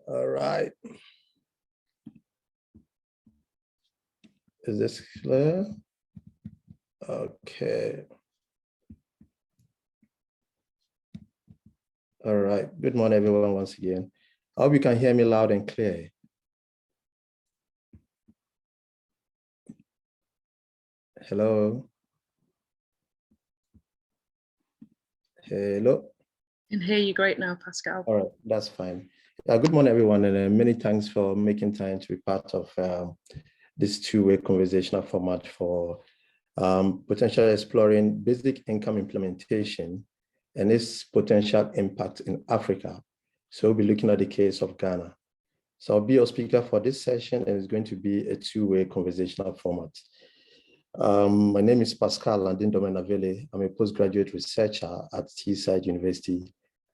All right. Is this clear? Okay. All right. Good morning, everyone, once again. I hope you can hear me loud and clear. Hello. Hello. I can hear you great now, Pascal. All right, that's fine. Good morning, everyone, and many thanks for making time to be part of this two-way conversational format for potentially exploring basic income implementation and its potential impact in Africa. So we'll be looking at the case of Ghana. So I'll be your speaker for this session, and it's going to be a two-way conversational format. My name is Pascal Landin-Domenavele. I'm a postgraduate researcher at Teesside University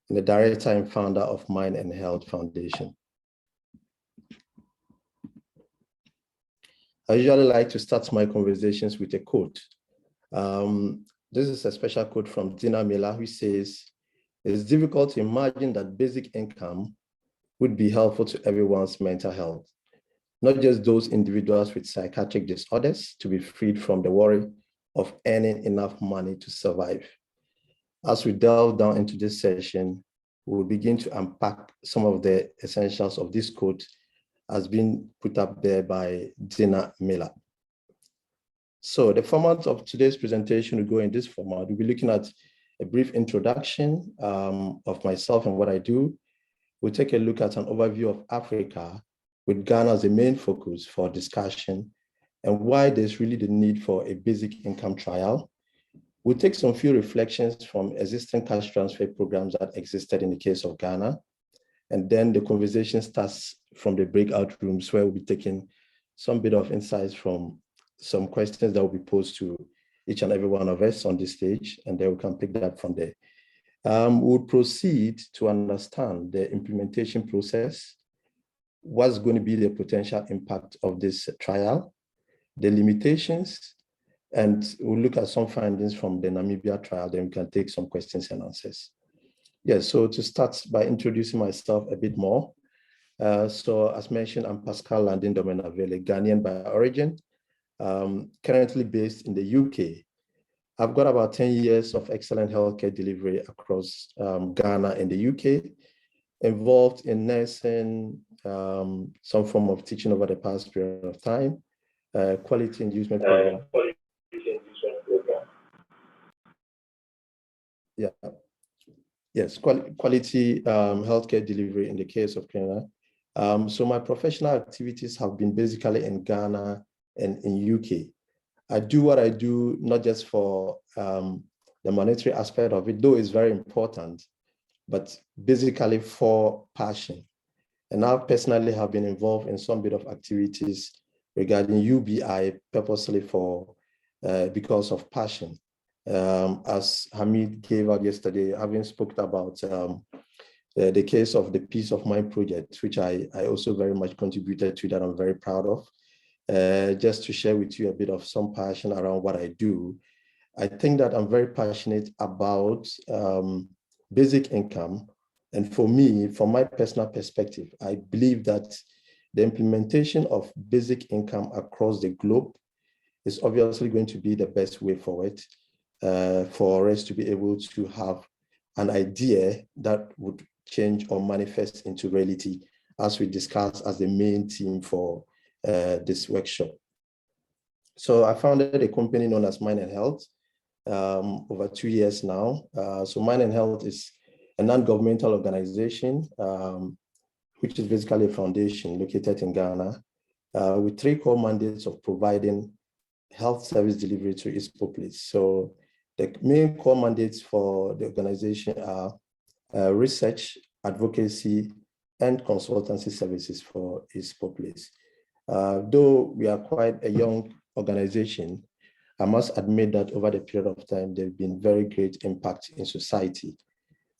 and the director and founder of Mind and Health Foundation. I usually like to start my conversations with a quote. This is a special quote from Dina Miller, who says, "It's difficult to imagine that basic income would be helpful to everyone's mental health, not just those individuals with psychiatric disorders to be freed from the worry of earning enough money to survive." As we delve down into this session, we'll begin to unpack some of the essentials of this quote as being put up there by Dina Miller. So the format of today's presentation will go in this format. We'll be looking at a brief introduction of myself and what I do. We'll take a look at an overview of Africa with Ghana as the main focus for discussion and why there's really the need for a basic income trial. We'll take some few reflections from existing cash transfer programs that existed in the case of Ghana. And then the conversation starts from the breakout rooms where we'll be taking some bit of insights from some questions that will be posed to each and every one of us on this stage, and then we can pick that from there. We'll proceed to understand the implementation process, what's going to be the potential impact of this trial, the limitations, and we'll look at some findings from the Namibia trial, then we can take some questions and answers. Yes, so to start by introducing myself a bit more. So as mentioned, I'm Pascal Landin-Domenavele, Ghanaian by origin, currently based in the UK. I've got about 10 years of excellent healthcare delivery across Ghana and the UK, involved in nursing, some form of teaching over the past period of time, quality inducement program. Yeah. Yes, quality healthcare delivery in the case of Kenya. So my professional activities have been basically in Ghana and in UK. I do what I do, not just for the monetary aspect of it, though it's very important, but basically for passion. And I personally have been involved in some bit of activities regarding UBI purposely for because of passion. As Hamid gave out yesterday, having spoken about the case of the Peace of Mind project, which I also very much contributed to, that I'm very proud of. Just to share with you a bit of some passion around what I do. I think that I'm very passionate about basic income. And for me, from my personal perspective, I believe that the implementation of basic income across the globe is obviously going to be the best way forward for us to be able to have an idea that would change or manifest into reality, as we discussed as the main theme for this workshop. So I founded a company known as Mind and Health over 2 years now. So Mind and Health is a non-governmental organization, which is basically a foundation located in Ghana, with 3 core mandates of providing health service delivery to its populace. So the main core mandates for the organization are research, advocacy, and consultancy services for its populace. Though we are quite a young organization, I must admit that over the period of time, there have been very great impact in society.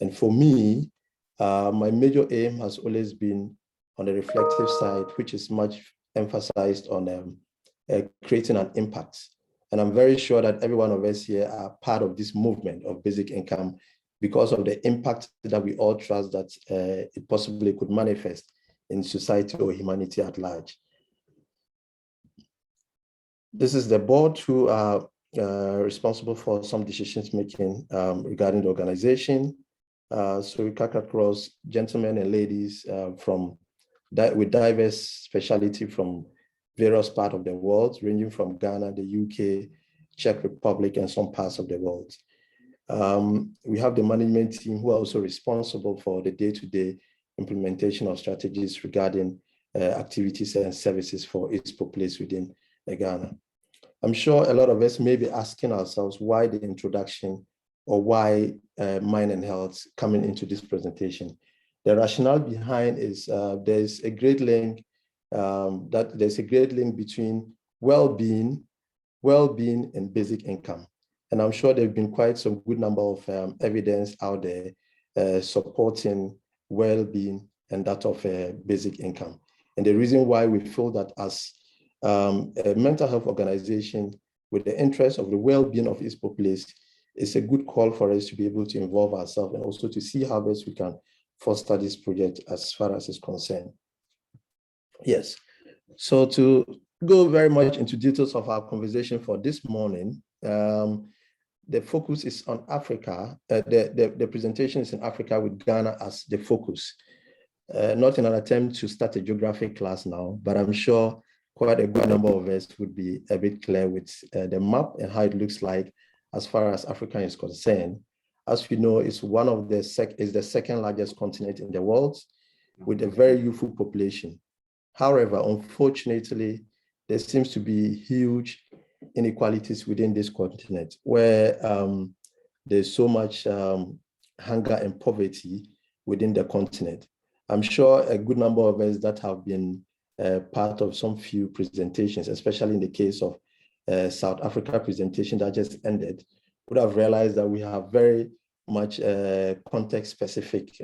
And for me, my major aim has always been on the reflective side, which is much emphasized on creating an impact. And I'm very sure that every one of us here are part of this movement of basic income because of the impact that we all trust that it possibly could manifest in society or humanity at large. This is the board who are responsible for some decisions making regarding the organization. So we cut across gentlemen and ladies with diverse speciality from various parts of the world, ranging from Ghana, the UK, Czech Republic, and some parts of the world. We have the management team who are also responsible for the day-to-day implementation of strategies regarding activities and services for ISPO Place within Ghana. I'm sure a lot of us may be asking ourselves why the introduction or why Mind and Health coming into this presentation. The rationale behind is there's a great link between well-being and basic income. And I'm sure there've been quite some good number of evidence out there supporting well-being and that of basic income. And the reason why we feel that as a mental health organization with the interest of the well-being of ISPO Place, it's a good call for us to be able to involve ourselves and also to see how best we can foster this project as far as it's concerned. Yes, so to go very much into details of our conversation for this morning, the focus is on Africa. The presentation is in Africa with Ghana as the focus. Not in an attempt to start a geography class now, but I'm sure quite a good number of us would be a bit clear with the map and how it looks like as far as Africa is concerned. As we know, it's the second largest continent in the world with a very youthful population. However, unfortunately, there seems to be huge inequalities within this continent where there's so much hunger and poverty within the continent. I'm sure a good number of us that have been part of some few presentations, especially in the case of South Africa presentation that just ended, would have realized that we have very much context-specific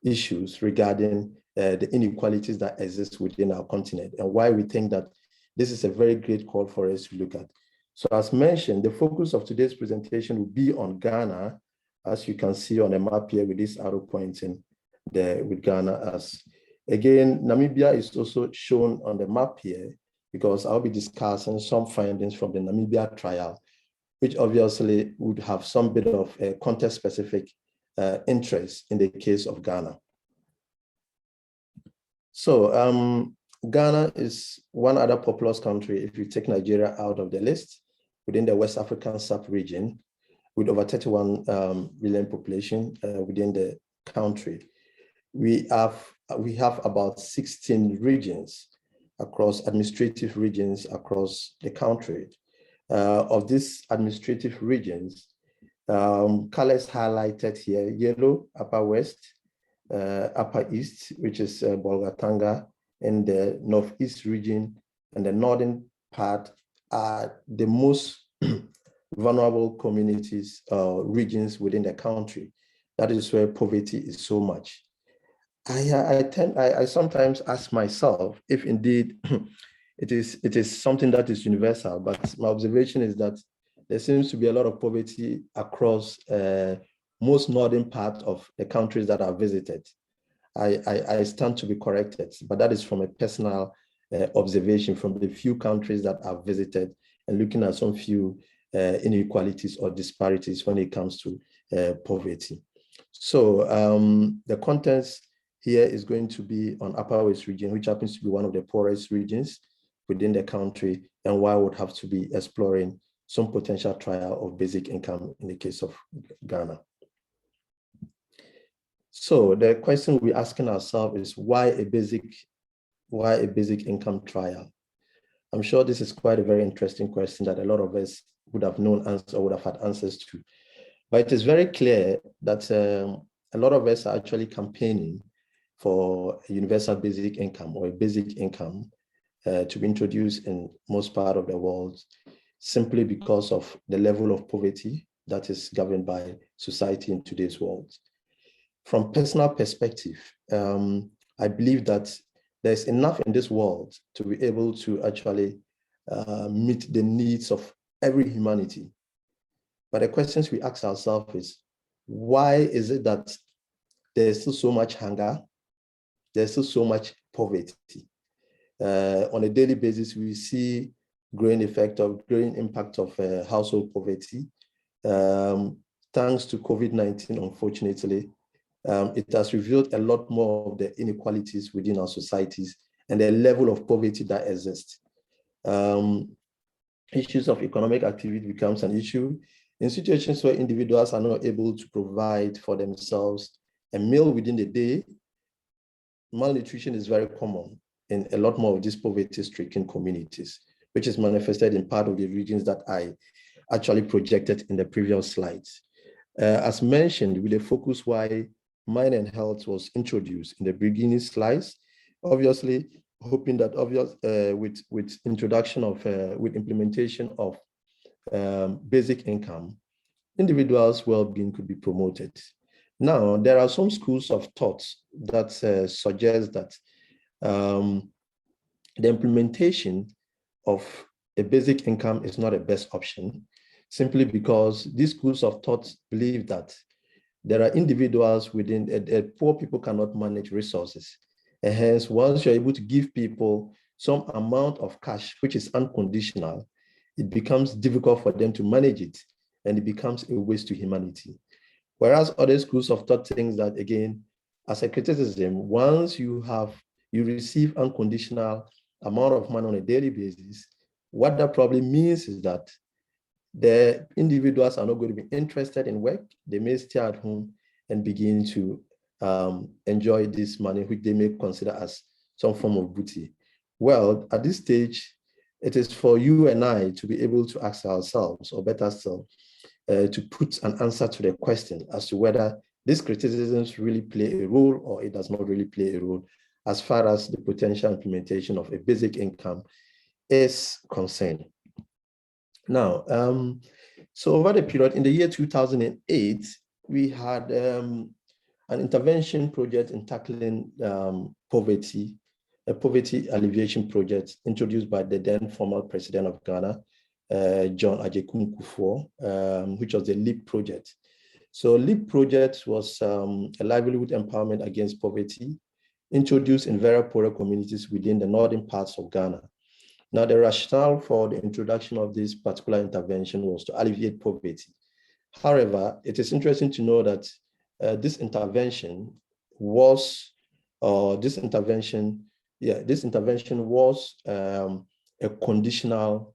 issues regarding the inequalities that exist within our continent and why we think that this is a very great call for us to look at. So as mentioned, the focus of today's presentation will be on Ghana, as you can see on the map here with this arrow pointing there with Ghana as. Again, Namibia is also shown on the map here because I'll be discussing some findings from the Namibia trial, which obviously would have some bit of a context-specific interest in the case of Ghana. So Ghana is one other populous country, if you take Nigeria out of the list, within the West African sub-region, with over 31 million population within the country. We have about 16 regions administrative regions across the country. Of these administrative regions, colors highlighted here: yellow, Upper West, Upper East, which is Bolgatanga, and the Northeast region, and the northern part are the most vulnerable communities, regions within the country. That is where poverty is so much. I sometimes ask myself if indeed it is something that is universal, but my observation is that there seems to be a lot of poverty across most northern part of the countries that are visited. I stand to be corrected, but that is from a personal observation from the few countries that I've visited and looking at some few inequalities or disparities when it comes to poverty. So the contents here is going to be on Upper West region, which happens to be one of the poorest regions within the country, and why I would have to be exploring some potential trial of basic income in the case of Ghana. So the question we're asking ourselves is why a basic income trial? I'm sure this is quite a very interesting question that a lot of us would have known answers or would have had answers to. But it is very clear that a lot of us are actually campaigning for a universal basic income or a basic income to be introduced in most part of the world, simply because of the level of poverty that is governed by society in today's world. From personal perspective, I believe that there's enough in this world to be able to actually meet the needs of every humanity. But the questions we ask ourselves is, why is it that there's still so much hunger there's still so much poverty. On a daily basis, we see growing impact of household poverty. Thanks to COVID-19, unfortunately, it has revealed a lot more of the inequalities within our societies and the level of poverty that exists. Issues of economic activity becomes an issue in situations where individuals are not able to provide for themselves a meal within the day. Malnutrition is very common in a lot more of these poverty-stricken communities, which is manifested in part of the regions that I actually projected in the previous slides. As mentioned, with the focus why mind and health was introduced in the beginning slides, obviously hoping that with implementation of basic income, individuals' well-being could be promoted. Now, there are some schools of thought that suggest that the implementation of a basic income is not a best option, simply because these schools of thought believe that there are individuals within, poor people cannot manage resources. And hence, once you're able to give people some amount of cash, which is unconditional, it becomes difficult for them to manage it, and it becomes a waste to humanity. Whereas other schools of thought think that, again, as a criticism, once you receive unconditional amount of money on a daily basis, what that probably means is that the individuals are not going to be interested in work. They may stay at home and begin to enjoy this money, which they may consider as some form of booty. Well, at this stage, it is for you and I to be able to ask ourselves, or better still, to put an answer to the question as to whether these criticisms really play a role or it does not really play a role as far as the potential implementation of a basic income is concerned. Now, so over the period, in the year 2008, we had an intervention project in tackling poverty, a poverty alleviation project introduced by the then former president of Ghana, John Agyekum Kufuor, which was the LEAP project. So LEAP project was a livelihood empowerment against poverty introduced in very poorer communities within the northern parts of Ghana. Now, the rationale for the introduction of this particular intervention was to alleviate poverty. However, it is interesting to know that this intervention was a conditional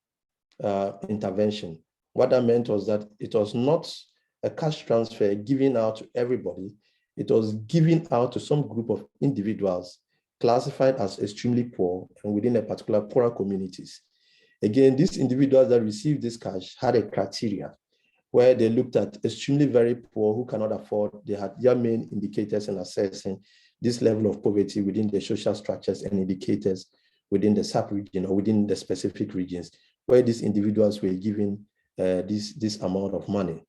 intervention. What that meant was that it was not a cash transfer given out to everybody. It was given out to some group of individuals classified as extremely poor and within a particular poorer communities. Again, these individuals that received this cash had a criteria where they looked at extremely very poor who cannot afford. They had their main indicators in assessing this level of poverty within the social structures and indicators within the sub-region or within the specific regions where these individuals were given this amount of money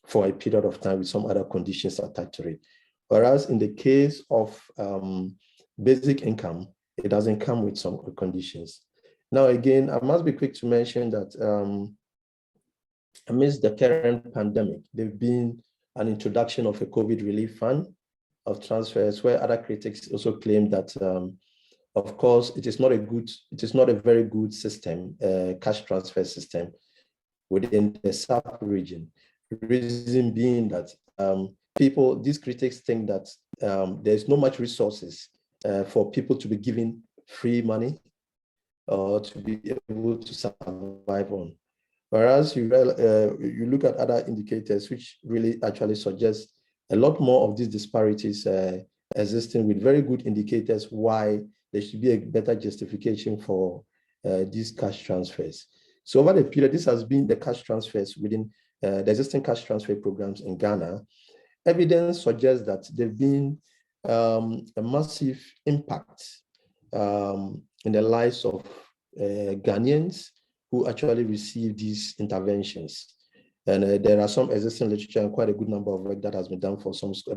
for a period of time with some other conditions attached to it. Whereas in the case of basic income, it doesn't come with some conditions. Now, again, I must be quick to mention that amidst the current pandemic, there's been an introduction of a COVID relief fund of transfers, where other critics also claim that, of course, it is not a very good system, cash transfer system within the sub-region. The reason being that these critics think that there's not much resources for people to be given free money or to be able to survive on. Whereas you look at other indicators which really actually suggest a lot more of these disparities existing, with very good indicators why there should be a better justification for these cash transfers. So over the period, this has been the cash transfers within the existing cash transfer programs in Ghana. Evidence suggests that there've been a massive impact in the lives of Ghanaians who actually receive these interventions. And there are some existing literature and quite a good number of work that has been done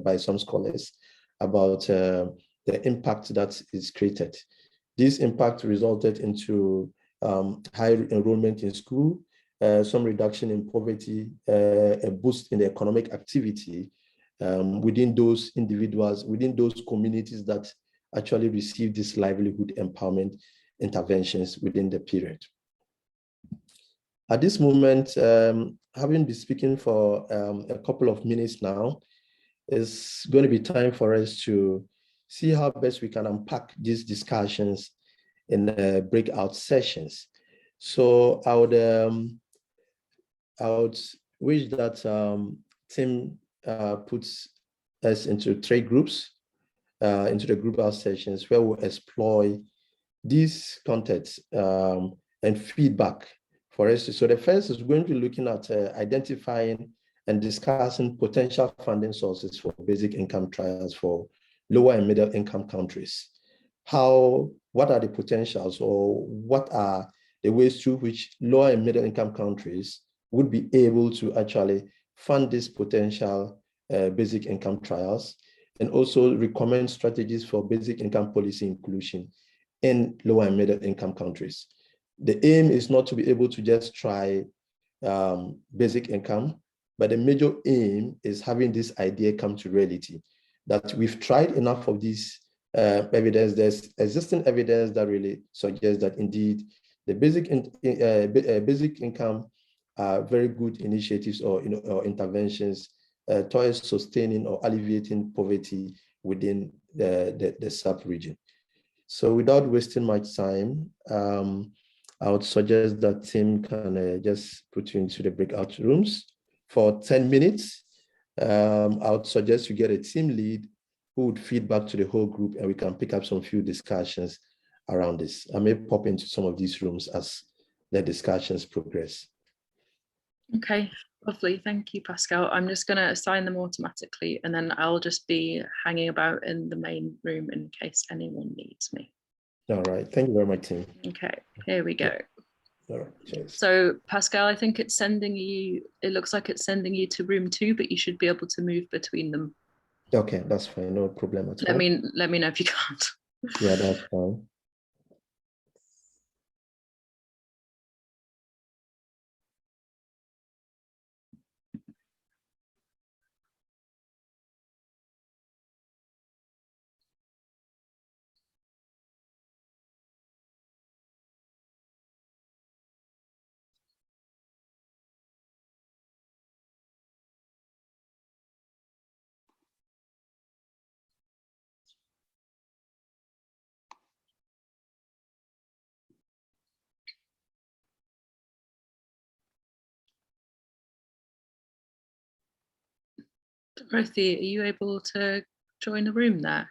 by some scholars about the impact that is created. This impact resulted into high enrollment in school, some reduction in poverty, a boost in the economic activity within those individuals, within those communities that actually receive these livelihood empowerment interventions within the period. At this moment, having been speaking for a couple of minutes now, it's going to be time for us to see how best we can unpack these discussions in breakout sessions. So I would wish that Tim puts us into 3 groups, into the group out sessions where we'll explore these contexts and feedback for us. So the first is going to be looking at identifying and discussing potential funding sources for basic income trials for lower and middle income countries. What are the potentials, or what are the ways through which lower and middle income countries would be able to actually fund these potential basic income trials, and also recommend strategies for basic income policy inclusion in lower and middle income countries. The aim is not to be able to just try basic income, but the major aim is having this idea come to reality, that we've tried enough of these evidence. There's existing evidence that really suggests that indeed the basic income are very good initiatives or interventions towards sustaining or alleviating poverty within the sub-region. So without wasting much time, I would suggest that Tim can just put you into the breakout rooms for 10 minutes. I would suggest you get a team lead who would feed back to the whole group, and we can pick up some few discussions around this. I may pop into some of these rooms as the discussions progress. Okay, lovely. Thank you, Pascal. I'm just going to assign them automatically, and then I'll just be hanging about in the main room in case anyone needs me. All right. Thank you very much, Tim. Okay, here we go. All right. Cheers. So Pascal, I think it's sending you, it looks like it's sending you to room 2, but you should be able to move between them. Okay, that's fine. No problem at all. Let me know if you can't. Yeah, that's fine. Dorothy, are you able to join the room there?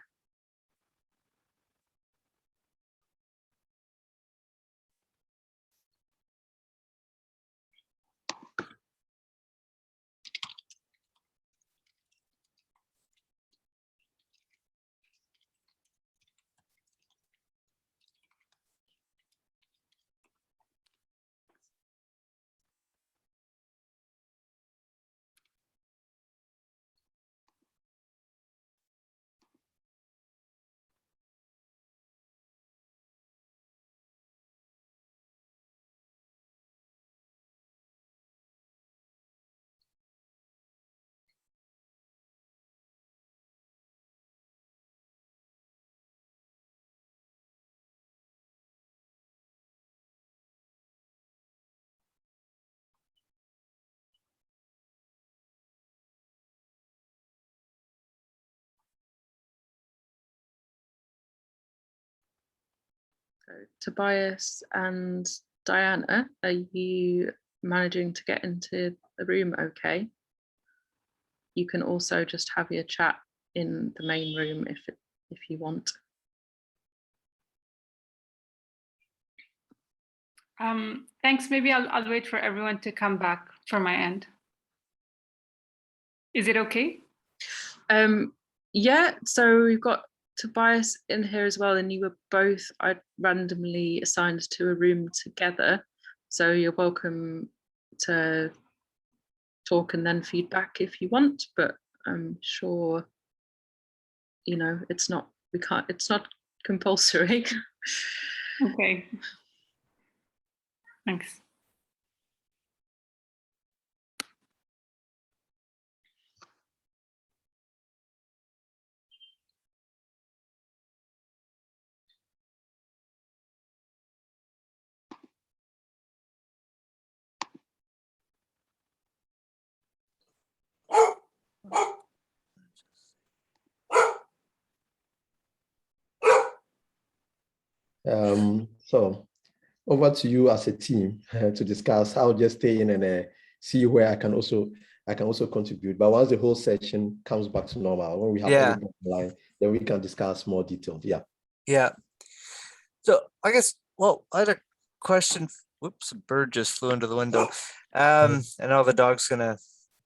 So Tobias and Diana, are you managing to get into the room okay? You can also just have your chat in the main room if you want. Thanks. Maybe I'll wait for everyone to come back from my end. Is it okay? Yeah, so we've got Tobias in here as well, and you were both randomly assigned to a room together. So you're welcome to talk and then feedback if you want, but I'm sure, it's not compulsory. Okay. Thanks. So over to you as a team to discuss. I'll just stay in and see where I can also contribute. But once the whole section comes back to normal, when we have everything online, then we can discuss more details. Yeah. Yeah. So I guess, well, I had a question. Whoops, a bird just flew into the window. And now the dog's gonna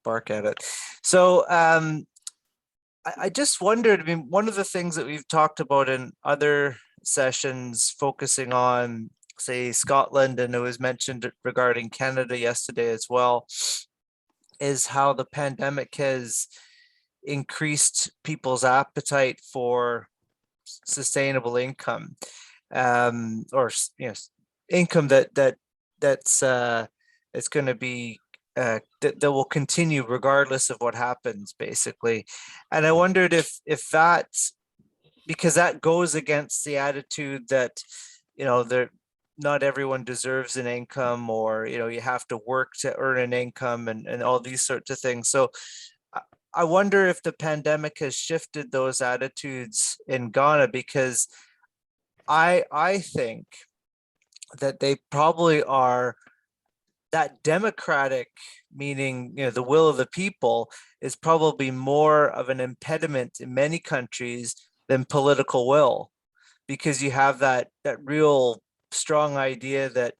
bark at it. So I just wondered, I mean, one of the things that we've talked about in other sessions focusing on, say, Scotland, and it was mentioned regarding Canada yesterday as well, is how the pandemic has increased people's appetite for sustainable income, or income that's it's going to be that will continue regardless of what happens, basically. And I wondered if that's because that goes against the attitude that not everyone deserves an income, or you have to work to earn an income, and all these sorts of things. So I wonder if the pandemic has shifted those attitudes in Ghana, because I think that they probably are, that democratic, meaning the will of the people, is probably more of an impediment in many countries than political will, because you have that real strong idea that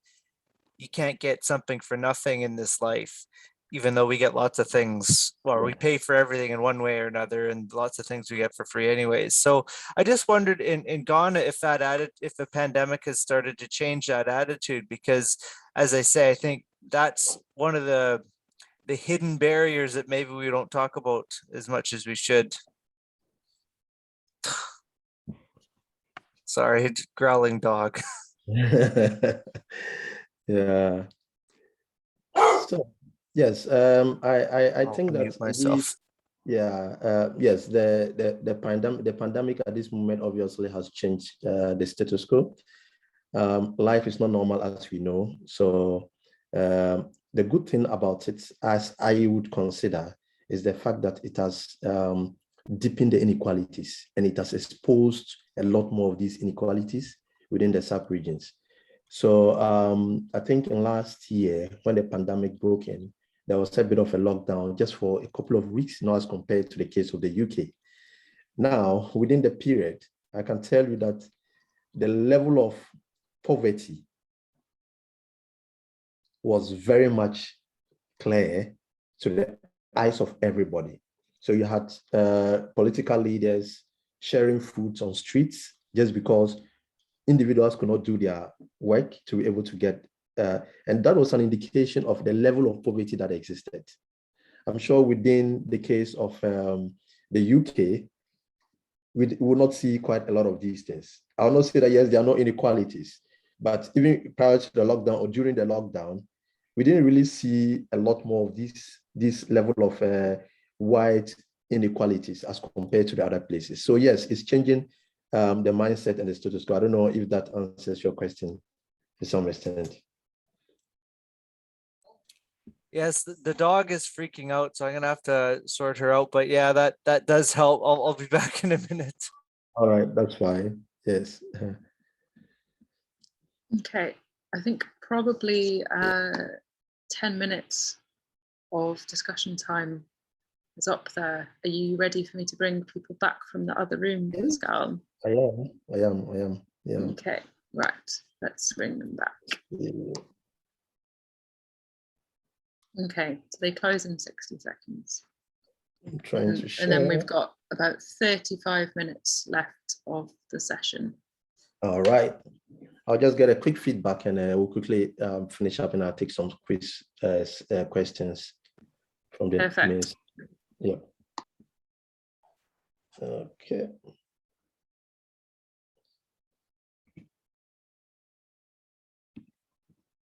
you can't get something for nothing in this life, even though we get lots of things, or we pay for everything in one way or another, and lots of things we get for free anyways. So I just wondered in Ghana if the pandemic has started to change that attitude, because as I say, I think that's one of the hidden barriers that maybe we don't talk about as much as we should. Sorry, growling dog. Yeah. So yes, I think that myself. Yes, the pandemic at this moment obviously has changed the status quo. Life is not normal, as we know. So the good thing about it, as I would consider, is the fact that it has deepened the inequalities, and it has exposed a lot more of these inequalities within the sub-regions. So I think in last year, when the pandemic broke in, there was a bit of a lockdown just for a couple of weeks, not as compared to the case of the UK. Now, within the period, I can tell you that the level of poverty was very much clear to the eyes of everybody. So you had political leaders sharing foods on streets just because individuals could not do their work to be able to get, and that was an indication of the level of poverty that existed. I'm sure within the case of the UK, we will not see quite a lot of these things. I will not say that, yes, there are no inequalities, but even prior to the lockdown or during the lockdown, we didn't really see a lot more of this level of wide inequalities as compared to the other places. So yes, it's changing the mindset and the status quo. I don't know if that answers your question to some extent. Yes, the dog is freaking out, so I'm gonna have to sort her out. But yeah, that does help. I'll be back in a minute. All right, that's fine. Yes. Okay, I think probably 10 minutes of discussion time is up there. Are you ready for me to bring people back from the other room, Pascal? I am. Yeah. Okay, right. Let's bring them back. Yeah. Okay, so they close in 60 seconds. I'm trying to share. And then we've got about 35 minutes left of the session. All right. I'll just get a quick feedback, and we'll quickly finish up, and I'll take some quiz questions from the Perfect. Yeah. Okay.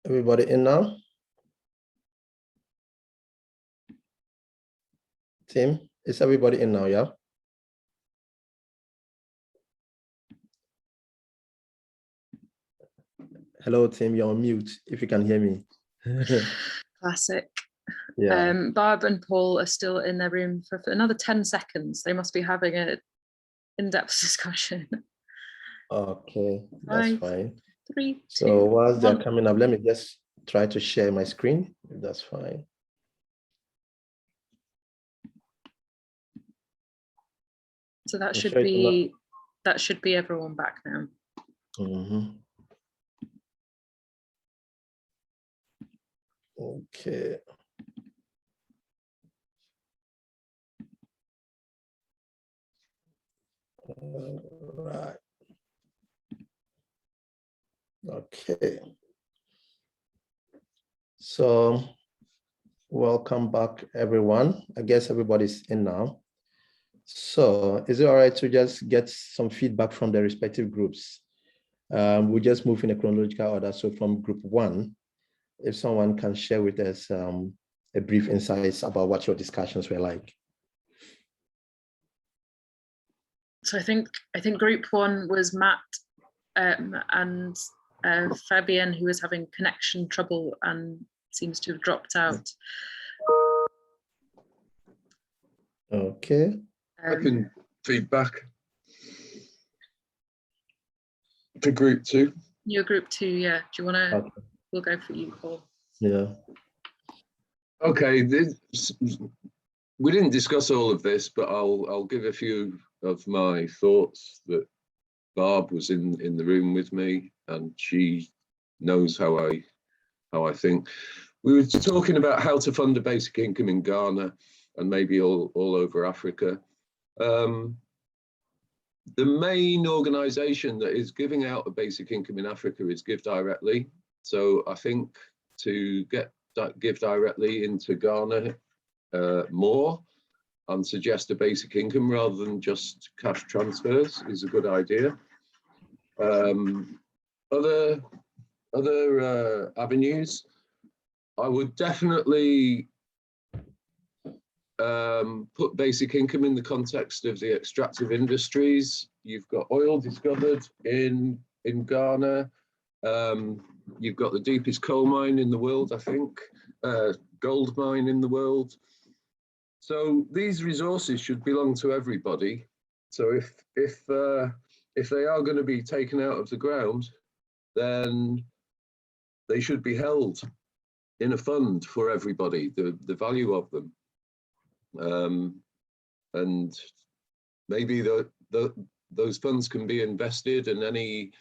Everybody in now? Tim, is everybody in now? Yeah. Hello, Tim, you're on mute, if you can hear me. Classic. Yeah. Barb and Paul are still in their room for another 10 seconds. They must be having an in-depth discussion. Okay, that's 5, fine. 3, So 2, whilst they're 1. coming up, let me just try to share my screen, if that's fine. So that I'm should sure it's be everyone back now. Mhm. Okay. Right. Okay. So welcome back, everyone. I guess everybody's in now. So is it all right to just get some feedback from the respective groups? We'll just move in a chronological order. So from group 1, if someone can share with us a brief insights about what your discussions were like. So I think group 1 was Matt and Fabian, who was having connection trouble and seems to have dropped out. Okay. I can feedback to group 2. You're group 2, yeah. Do you want to? Okay. We'll go for you, Paul. Yeah. Okay, we didn't discuss all of this, but I'll give a few of my thoughts. That Barb was in the room with me, and she knows how I think. We were talking about how to fund a basic income in Ghana and maybe all over Africa. The main organization that is giving out a basic income in Africa is Give Directly. So I think to get Give Directly into Ghana more and suggest a basic income rather than just cash transfers is a good idea. Other avenues, I would definitely put basic income in the context of the extractive industries. You've got oil discovered in Ghana. You've got the deepest coal mine in the world, I think, gold mine in the world. So these resources should belong to everybody. So if they are going to be taken out of the ground, then they should be held in a fund for everybody, the value of them. And maybe those funds can be invested, and any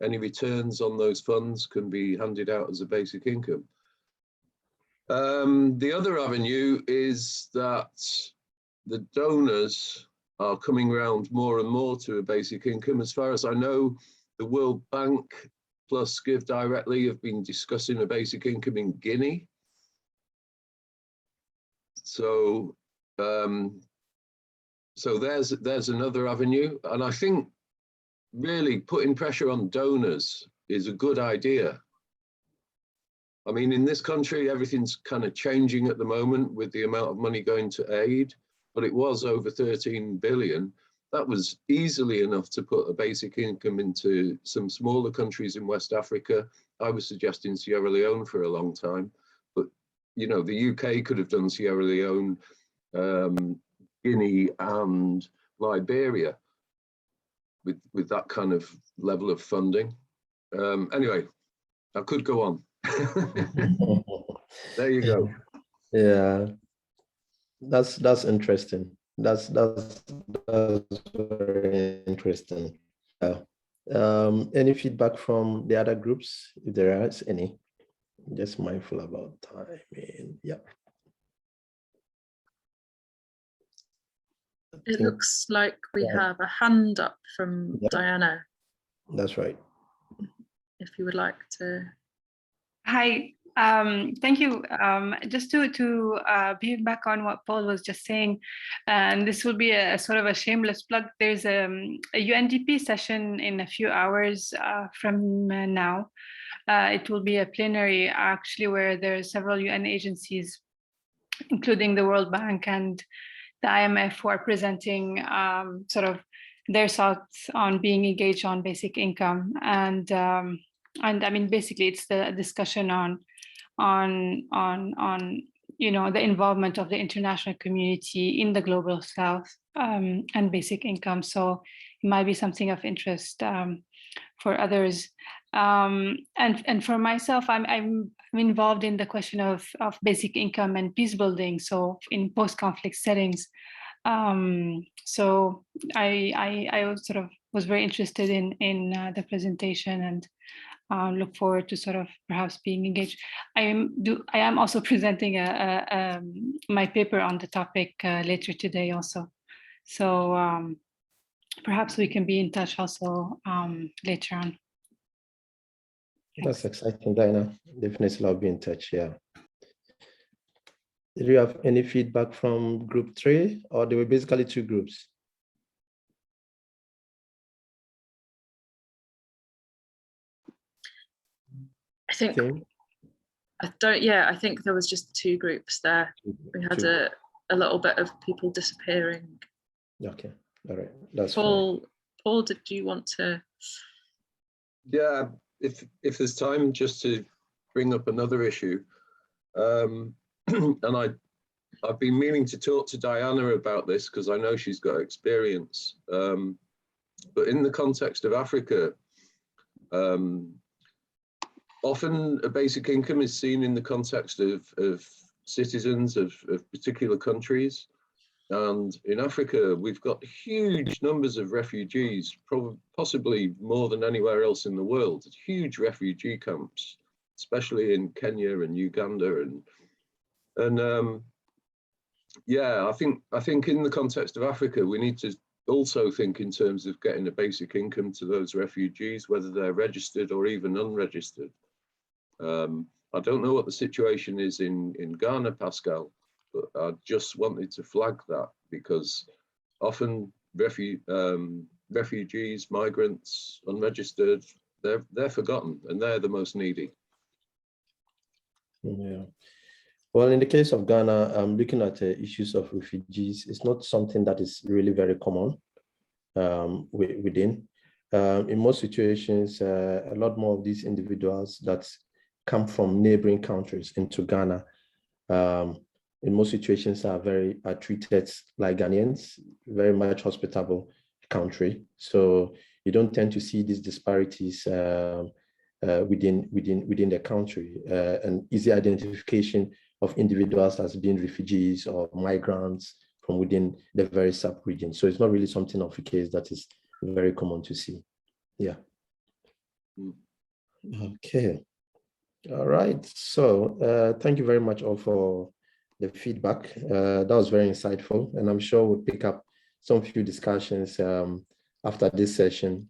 returns on those funds can be handed out as a basic income. The other avenue is that the donors are coming around more and more to a basic income. As far as I know, the World Bank plus Give Directly have been discussing a basic income in Guinea. So there's another avenue, and I think really putting pressure on donors is a good idea. I mean, in this country, everything's kind of changing at the moment with the amount of money going to aid, but it was over 13 billion. That was easily enough to put a basic income into some smaller countries in West Africa. I was suggesting Sierra Leone for a long time, but you know, the UK could have done Sierra Leone, Guinea and Liberia with that kind of level of funding. Anyway, I could go on. There you go. Yeah, that's interesting. That's very interesting. Yeah. Any feedback from the other groups, if there is any? Just mindful about timing. Yeah. It looks like we have a hand up from Diana. That's right. If you would like to. Hi, thank you. Just to piggyback on what Paul was just saying, and this will be a sort of a shameless plug. There's a UNDP session in a few hours from now. It will be a plenary actually where there are several UN agencies, including the World Bank and the IMF, who are presenting sort of their thoughts on being engaged on basic income. And I mean, basically, it's the discussion on you know, the involvement of the international community in the global South and basic income. So it might be something of interest. others. And for myself, I'm involved in the question of basic income and peace building. So in post-conflict settings. So I sort of was very interested in the presentation, and look forward to sort of perhaps being engaged. I am also presenting my paper on the topic later today also. So perhaps we can be in touch also later on. That's exciting, Diana. Definitely I'll be in touch, yeah. Did you have any feedback from group 3, or there were basically 2 groups? I think Okay. I think there was just 2 groups there. We had a little bit of people disappearing. Okay, all right, that's fine. Paul, did you want to? Yeah, if there's time, just to bring up another issue, and I've been meaning to talk to Diana about this because I know she's got experience, but in the context of Africa, often a basic income is seen in the context of citizens of particular countries. And in Africa, we've got huge numbers of refugees, possibly more than anywhere else in the world. Huge refugee camps, especially in Kenya and Uganda, and yeah, I think in the context of Africa, we need to also think in terms of getting a basic income to those refugees, whether they're registered or even unregistered. I don't know what the situation is in Ghana, Pascal, but I just wanted to flag that because often refugees, migrants, unregistered, they're forgotten and they're the most needy. Yeah. Well, in the case of Ghana, looking at the issues of refugees, it's not something that is really very common within. In most situations, a lot more of these individuals that come from neighboring countries into Ghana, in most situations are treated like Ghanaians, very much hospitable country. So you don't tend to see these disparities within the country, and easy identification of individuals as being refugees or migrants from within the very sub-region. So it's not really something of a case that is very common to see. Yeah. Okay. All right. So thank you very much all for the feedback. That was very insightful, and I'm sure we'll pick up some few discussions after this session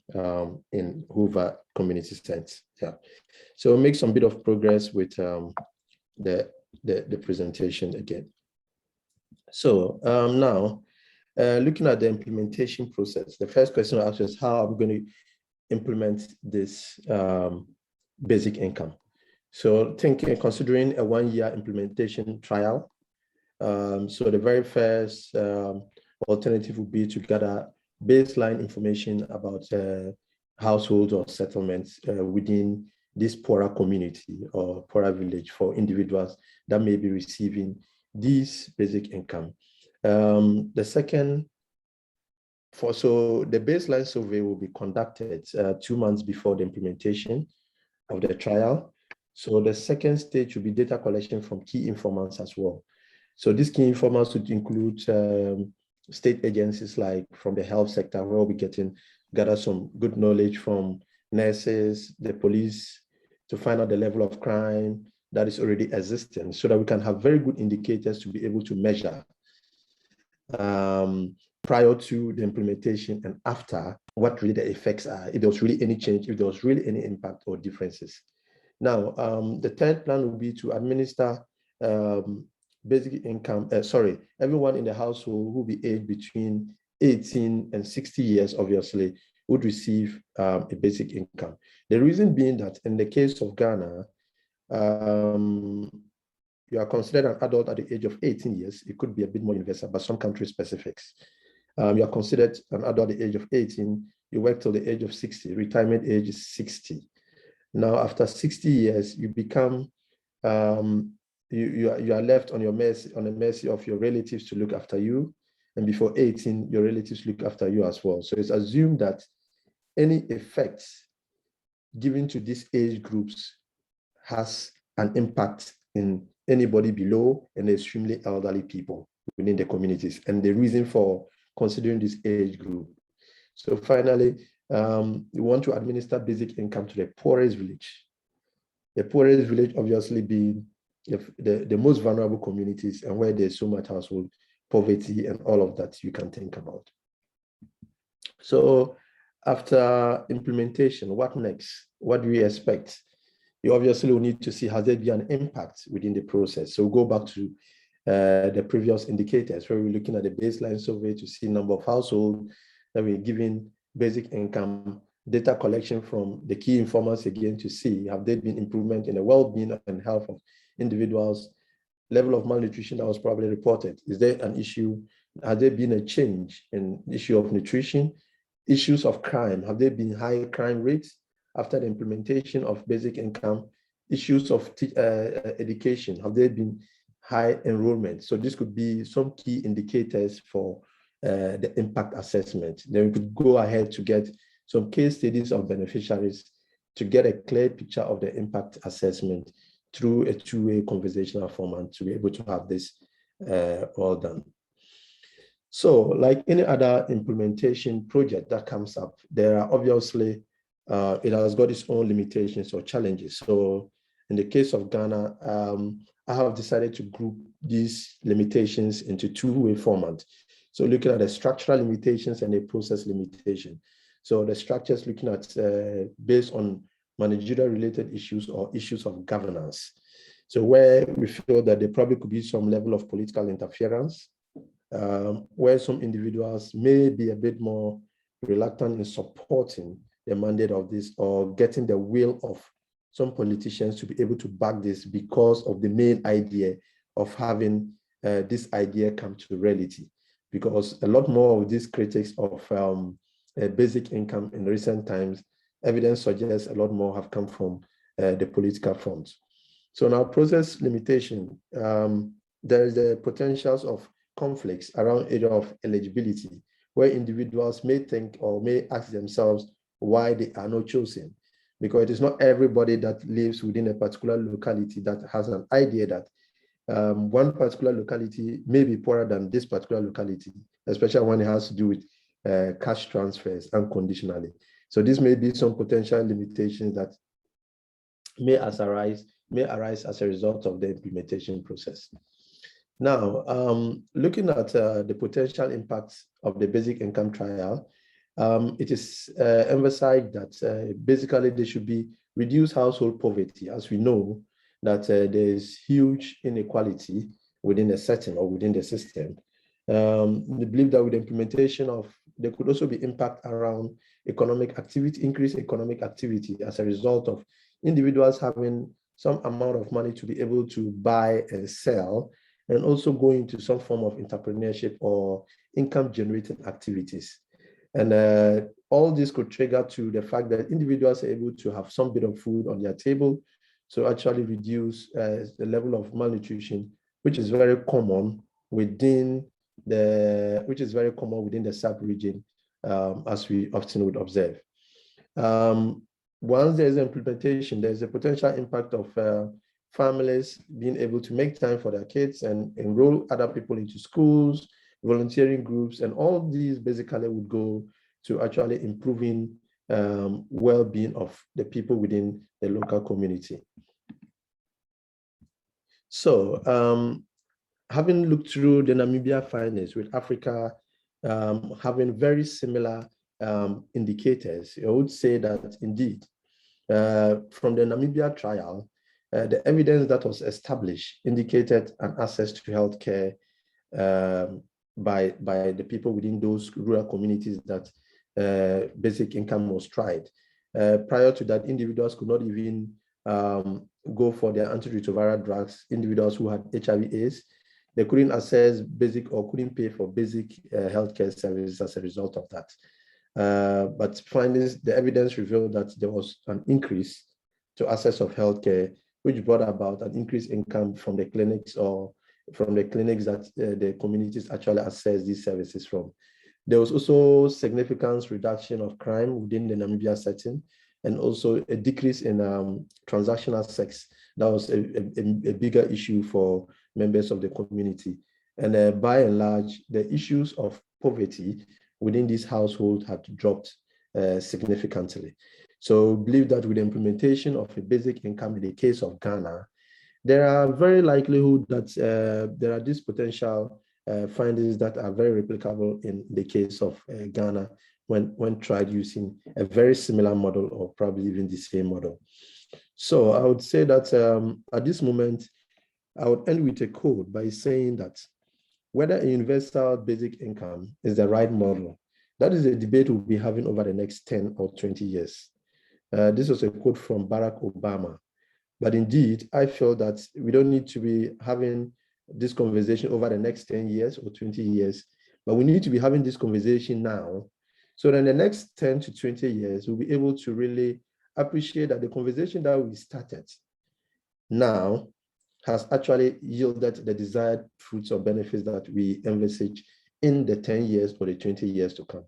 in Hoover Community Center. Yeah. So we'll make some bit of progress with the presentation again. So now, looking at the implementation process, the first question I ask is how I'm going to implement this basic income. So considering a 1-year implementation trial. So the very first alternative would be to gather baseline information about households or settlements within this poorer community or poorer village for individuals that may be receiving this basic income. The second, so the baseline survey will be conducted 2 months before the implementation of the trial. So the second stage will be data collection from key informants as well. So these key informants would include state agencies like from the health sector, where we'll be gather some good knowledge from nurses, the police, to find out the level of crime that is already existing, so that we can have very good indicators to be able to measure prior to the implementation and after, what really the effects are, if there was really any change, if there was really any impact or differences. Now, the third plan would be to administer basic income, everyone in the household who will be aged between 18 and 60 years, obviously, would receive a basic income. The reason being that in the case of Ghana, you are considered an adult at the age of 18 years. It could be a bit more universal, but some country specifics. You are considered an adult at the age of 18, you work till the age of 60, retirement age is 60. Now, after 60 years, you become, you are left on the mercy of your relatives to look after you. And before 18, your relatives look after you as well. So it's assumed that any effects given to these age groups has an impact in anybody below and extremely elderly people within the communities, and the reason for considering this age group. So finally, we want to administer basic income to the poorest village. The poorest village obviously being the most vulnerable communities and where there's so much household poverty and all of that you can think about. So after implementation, what next? What do we expect? You obviously will need to see, has there been an impact within the process? So go back to the previous indicators where we're looking at the baseline survey to see number of households that we're giving basic income, data collection from the key informers again to see, have there been improvement in the well-being and health of individuals, level of malnutrition that was probably reported. Is there an issue? Has there been a change in the issue of nutrition? Issues of crime, have there been high crime rates after the implementation of basic income? Issues of education, have there been high enrollment? So this could be some key indicators for the impact assessment. Then we could go ahead to get some case studies of beneficiaries to get a clear picture of the impact assessment through a two-way conversational format to be able to have this all done. So like any other implementation project that comes up, there are obviously, it has got its own limitations or challenges. So in the case of Ghana, I have decided to group these limitations into two-way format. So looking at the structural limitations and the process limitation. So the structures looking at based on managerial related issues or issues of governance. So where we feel that there probably could be some level of political interference, where some individuals may be a bit more reluctant in supporting the mandate of this or getting the will of some politicians to be able to back this because of the main idea of having this idea come to reality. Because a lot more of these critics of basic income in recent times, evidence suggests a lot more have come from the political front. So now process limitation, there is the potentials of conflicts around area of eligibility, where individuals may think or may ask themselves why they are not chosen, because it is not everybody that lives within a particular locality that has an idea that one particular locality may be poorer than this particular locality, especially when it has to do with cash transfers unconditionally. So this may be some potential limitations that may arise as a result of the implementation process. Now, looking at the potential impacts of the basic income trial, it is emphasized that basically there should be reduced household poverty. As we know that there is huge inequality within a setting or within the system. We believe that with the implementation of, there could also be impact around economic activity, increased economic activity as a result of individuals having some amount of money to be able to buy and sell, and also go into some form of entrepreneurship or income generating activities. And all this could trigger to the fact that individuals are able to have some bit of food on their table, so actually reduce the level of malnutrition, which is very common within the sub-region, as we often would observe. Once there's implementation, there's a potential impact of families being able to make time for their kids and enroll other people into schools, volunteering groups, and all these basically would go to actually improving well-being of the people within the local community. So having looked through the Namibia findings with Africa having very similar indicators, I would say that indeed, from the Namibia trial, the evidence that was established indicated an access to healthcare by the people within those rural communities that basic income was tried. Prior to that, individuals could not even go for their antiretroviral drugs. Individuals who had HIV/AIDS, they couldn't access basic or couldn't pay for basic healthcare services as a result of that. But findings, the evidence revealed that there was an increase to access of healthcare, which brought about an increased income from the clinics or from the clinics that the communities actually access these services from. There was also significant reduction of crime within the Namibia setting, and also a decrease in transactional sex. That was a bigger issue for members of the community. And by and large, the issues of poverty within this household had dropped significantly. So believe that with the implementation of a basic income in the case of Ghana, there are very likelihood that there are these potential findings that are very replicable in the case of Ghana when tried using a very similar model or probably even the same model. So I would say that at this moment, I would end with a quote by saying that whether a universal basic income is the right model, that is a debate we'll be having over the next 10 or 20 years. This was a quote from Barack Obama. But indeed, I feel that we don't need to be having this conversation over the next 10 years or 20 years, but we need to be having this conversation now. So in the next 10 to 20 years, we'll be able to really appreciate that the conversation that we started now has actually yielded the desired fruits or benefits that we envisage in the 10 years or the 20 years to come.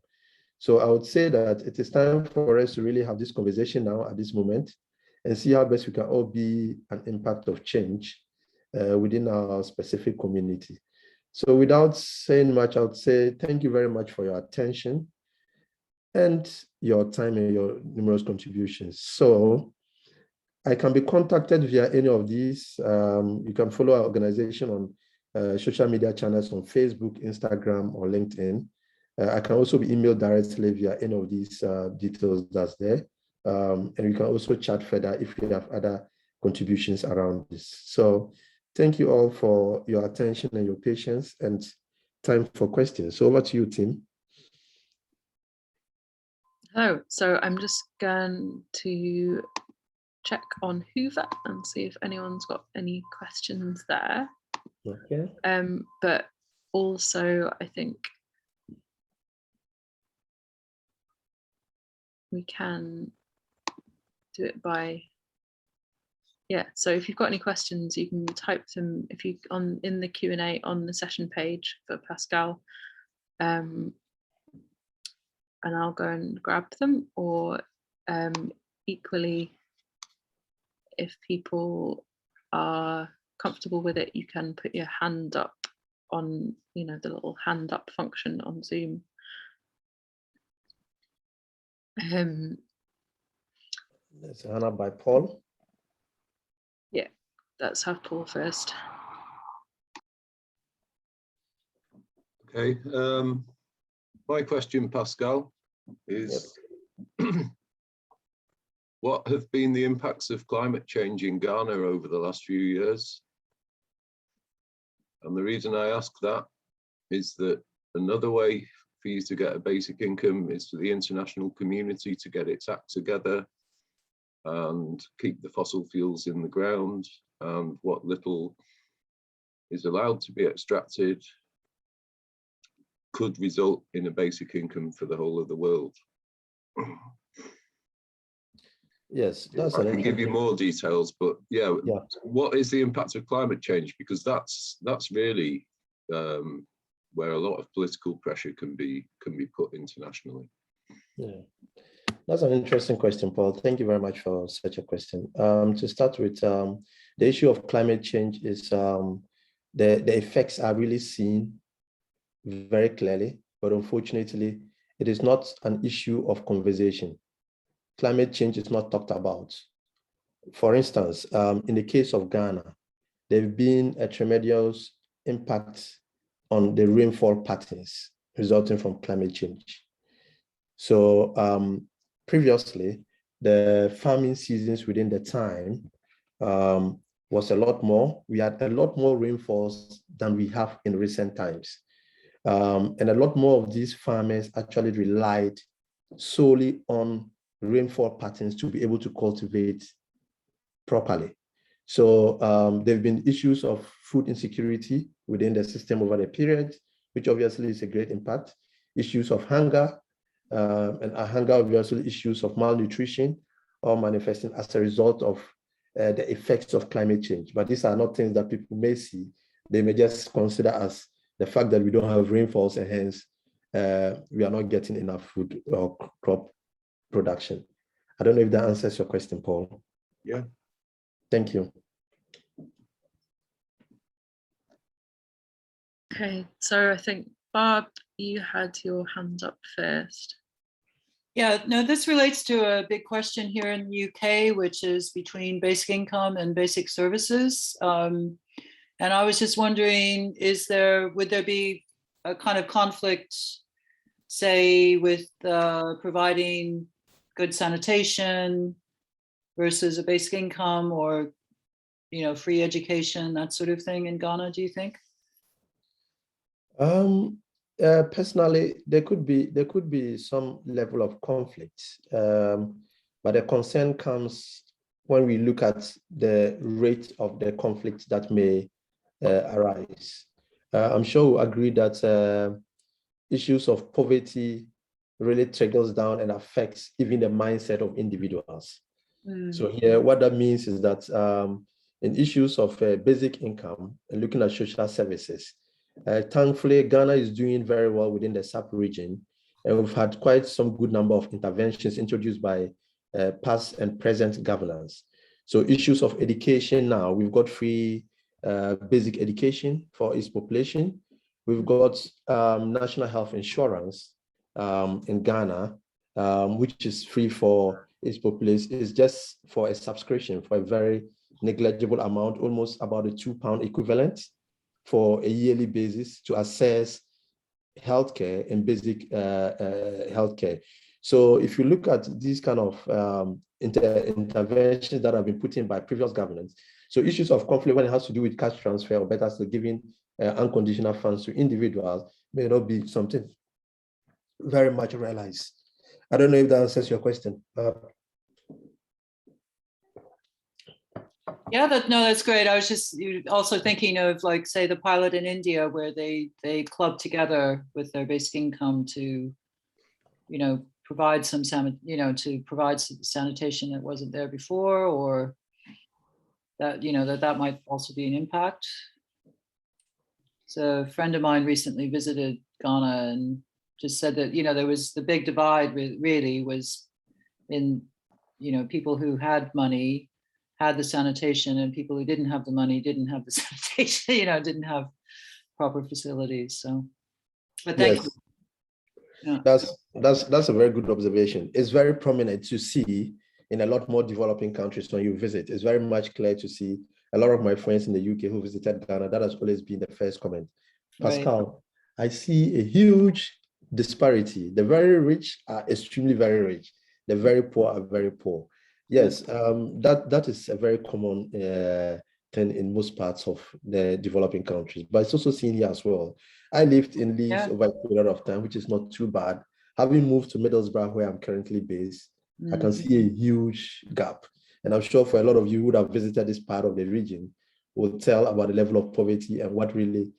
So I would say that it is time for us to really have this conversation now at this moment and see how best we can all be an impact of change within our specific community. So without saying much, I would say thank you very much for your attention and your time and your numerous contributions. So I can be contacted via any of these. You can follow our organization on social media channels on Facebook, Instagram, or LinkedIn. I can also be emailed directly via any of these details that's there. And you can also chat further if you have other contributions around this. So thank you all for your attention and your patience, and time for questions. So over to you, Tim. Oh, so I'm just going to check on Hoover and see if anyone's got any questions there. Okay. But also I think we can do it by, yeah, so if you've got any questions, you can type them if you in the Q&A on the session page for Pascal, and I'll go and grab them, or equally, if people are comfortable with it, you can put your hand up on, the little hand up function on Zoom. There's a hand up by Paul. Yeah, let's have Paul first. Okay, my question, Pascal, is what have been the impacts of climate change in Ghana over the last few years? And the reason I ask that is that another way for you to get a basic income is for the international community to get its act together and keep the fossil fuels in the ground, and what little is allowed to be extracted could result in a basic income for the whole of the world. Yes, that's I can give you more details, but yeah, what is the impact of climate change? Because that's really where a lot of political pressure can be put internationally. Yeah, that's an interesting question, Paul. Thank you very much for such a question. To start with, the issue of climate change is the effects are really seen very clearly, but unfortunately, it is not an issue of conversation. Climate change is not talked about. For instance, in the case of Ghana, there have been a tremendous impact on the rainfall patterns resulting from climate change. So previously, the farming seasons within the time was a lot more. We had a lot more rainfalls than we have in recent times. And a lot more of these farmers actually relied solely on rainfall patterns to be able to cultivate properly. So there have been issues of food insecurity within the system over the period, which obviously is a great impact. Issues of hunger, and hunger obviously issues of malnutrition, or manifesting as a result of the effects of climate change. But these are not things that people may see. They may just consider as the fact that we don't have rainfalls, and hence we are not getting enough food or crop production. I don't know if that answers your question, Paul. Yeah. Thank you. Okay, so I think Barb, you had your hand up first. Yeah, no, this relates to a big question here in the UK, which is between basic income and basic services. And I was just wondering, would there be a kind of conflict, say, with providing good sanitation versus a basic income, or, you know, free education, that sort of thing in Ghana, do you think? Personally, there could be some level of conflict, but the concern comes when we look at the rate of the conflict that may arise. I'm sure we agree that issues of poverty really trickles down and affects even the mindset of individuals. So here, what that means is that in issues of basic income and looking at social services, thankfully, Ghana is doing very well within the sub-region, and we've had quite some good number of interventions introduced by past and present governors. So issues of education now, we've got free basic education for its population. We've got national health insurance in Ghana, which is free for its population. It's just for a subscription for a very negligible amount, almost about a £2 equivalent for a yearly basis to assess healthcare and basic healthcare. So if you look at these kind of interventions that have been put in by previous governments, so issues of conflict when it has to do with cash transfer, or better still giving unconditional funds to individuals, may not be something very much realized. I don't know if that answers your question. Yeah, that's great. I was just also thinking of, like, say, the pilot in India, where they club together with their basic income to, you know, provide some sanitation that wasn't there before, or that, you know, that might also be an impact. So a friend of mine recently visited Ghana and just said that, you know, there was the big divide really was in, you know, people who had money had the sanitation, and people who didn't have the money didn't have the sanitation, you know, didn't have proper facilities. So, but thank you. Yeah. That's a very good observation. It's very prominent to see in a lot more developing countries when you visit. It's very much clear to see. A lot of my friends in the UK who visited Ghana, that has always been the first comment. Pascal, right. I see a huge disparity. The very rich are extremely very rich. The very poor are very poor. Yes, that is a very common thing in most parts of the developing countries, but it's also seen here as well. I lived in Leeds over a period of time, which is not too bad. Having moved to Middlesbrough, where I'm currently based, I can see a huge gap. And I'm sure for a lot of you who would have visited this part of the region will tell about the level of poverty and what really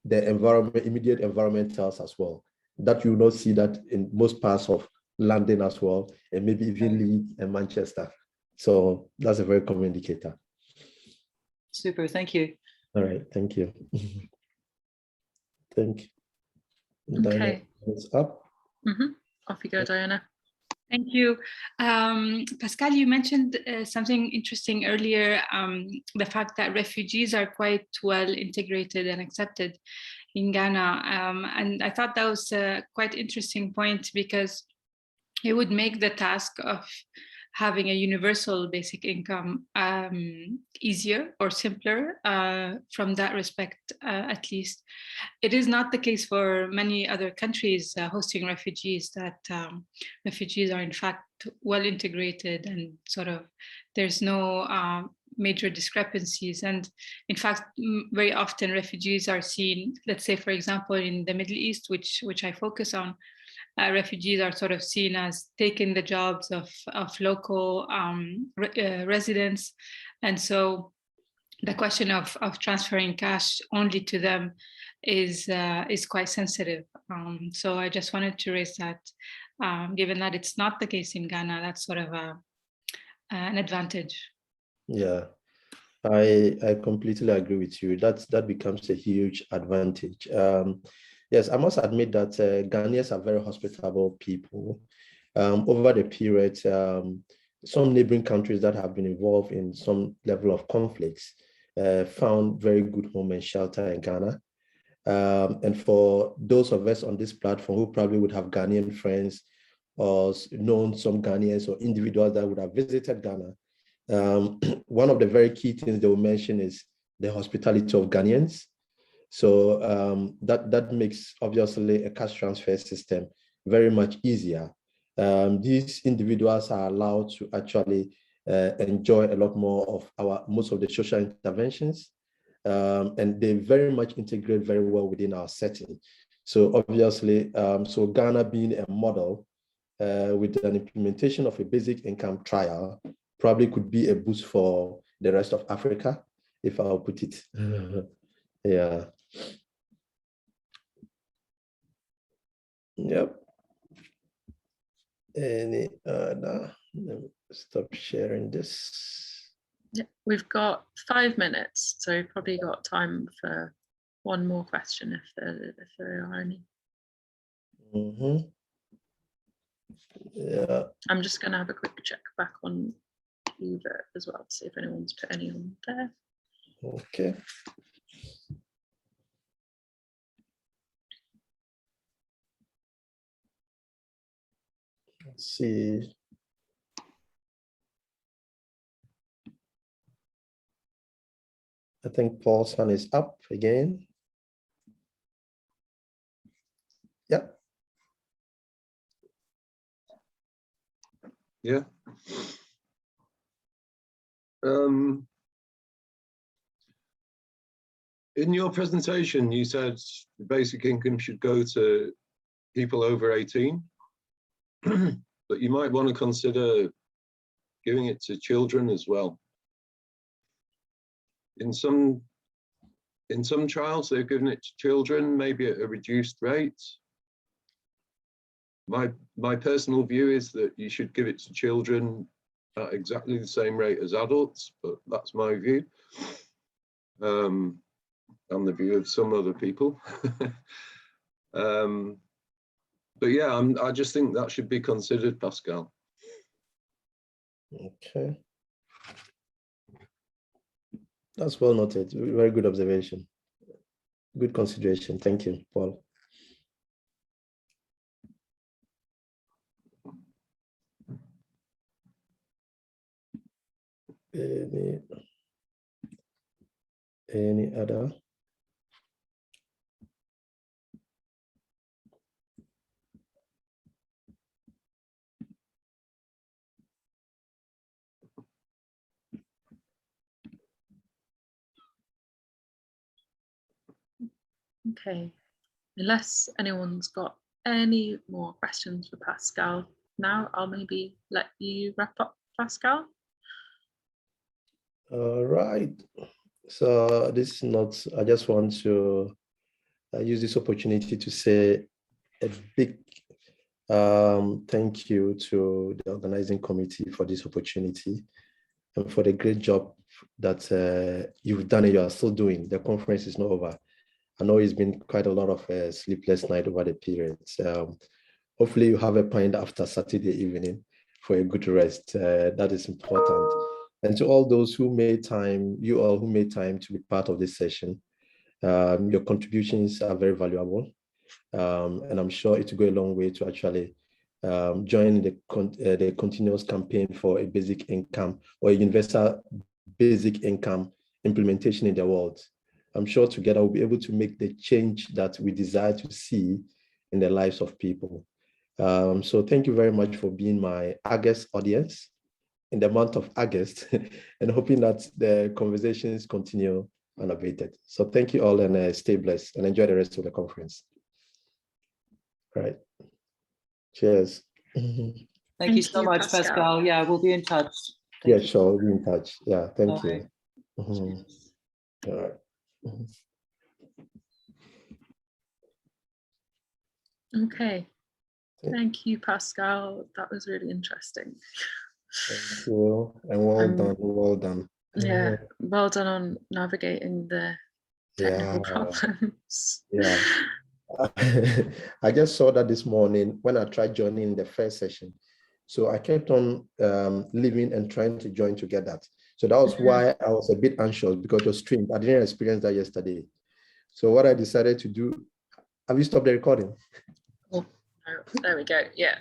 the environment, immediate environment tells as well. That you will not see that in most parts of London as well, and maybe even Leeds and Manchester. So that's a very common indicator. Super, thank you. All right, thank you. Thank you. Okay. Diana, it's up. Off you go, Diana. Thank you. Pascal, you mentioned something interesting earlier, the fact that refugees are quite well integrated and accepted in Ghana. And I thought that was a quite interesting point, because it would make the task of having a universal basic income easier or simpler from that respect, at least. It is not the case for many other countries hosting refugees, that refugees are in fact well integrated, and sort of there's no major discrepancies. And in fact, very often refugees are seen, let's say, for example, in the Middle East, which I focus on, refugees are sort of seen as taking the jobs of local residents. And so the question of transferring cash only to them is quite sensitive. So I just wanted to raise that, given that it's not the case in Ghana, that's sort of an advantage. Yeah, I completely agree with you. That becomes a huge advantage. Yes, I must admit that Ghanaians are very hospitable people. over the period, some neighboring countries that have been involved in some level of conflicts found very good home and shelter in Ghana. And for those of us on this platform who probably would have Ghanaian friends or known some Ghanaians or individuals that would have visited Ghana, one of the very key things they will mention is the hospitality of Ghanaians. So that makes obviously a cash transfer system very much easier. These individuals are allowed to actually enjoy a lot more of most of the social interventions, and they very much integrate very well within our setting. So obviously, so Ghana being a model with an implementation of a basic income trial probably could be a boost for the rest of Africa, if I'll put it. Yeah. Yep. Any other? Let me stop sharing this. Yeah, we've got 5 minutes, so we've probably got time for one more question if there are any. Mm-hmm. Yeah. I'm just going to have a quick check back on Eva as well to see if anyone's put any on there. Okay. Let's see. I think Paul's hand is up again. Yeah. Yeah. In your presentation, you said the basic income should go to people over 18, but you might want to consider giving it to children as well. In some trials, they've given it to children, maybe at a reduced rate. My personal view is that you should give it to children at exactly the same rate as adults, but that's my view. And the view of some other people. But yeah, I just think that should be considered, Pascal. Okay. That's well noted. Very good observation. Good consideration. Thank you, Paul. Any other? Okay, unless anyone's got any more questions for Pascal now, I'll maybe let you wrap up, Pascal. All right. So this is not, I just want to use this opportunity to say a big thank you to the organizing committee for this opportunity and for the great job that you've done and you are still doing. The conference is not over. I know it's been quite a lot of sleepless night over the period. Hopefully you have a pint after Saturday evening for a good rest. That is important. And to all those who made time, you all who made time to be part of this session, your contributions are very valuable. And I'm sure it will go a long way to actually join the continuous campaign for a basic income or a universal basic income implementation in the world. I'm sure together we'll be able to make the change that we desire to see in the lives of people. So thank you very much for being my August audience in the month of August and hoping that the conversations continue unabated. So thank you all and stay blessed and enjoy the rest of the conference. All right. Cheers. Thank you so much, Pascal. Yeah, we'll be in touch. Yeah, sure. We'll be in touch. Yeah, thank you. Right. All right. Okay. Thank you, Pascal. That was really interesting. Thank you. And well done. Well done. Yeah, well done on navigating the technical problems. Yeah. I just saw that this morning when I tried joining the first session. So I kept on leaving and trying to join to get that. So that was why I was a bit anxious because it was streamed. I didn't experience that yesterday. So what I decided to do, have you stopped the recording? Oh, there we go. Yeah.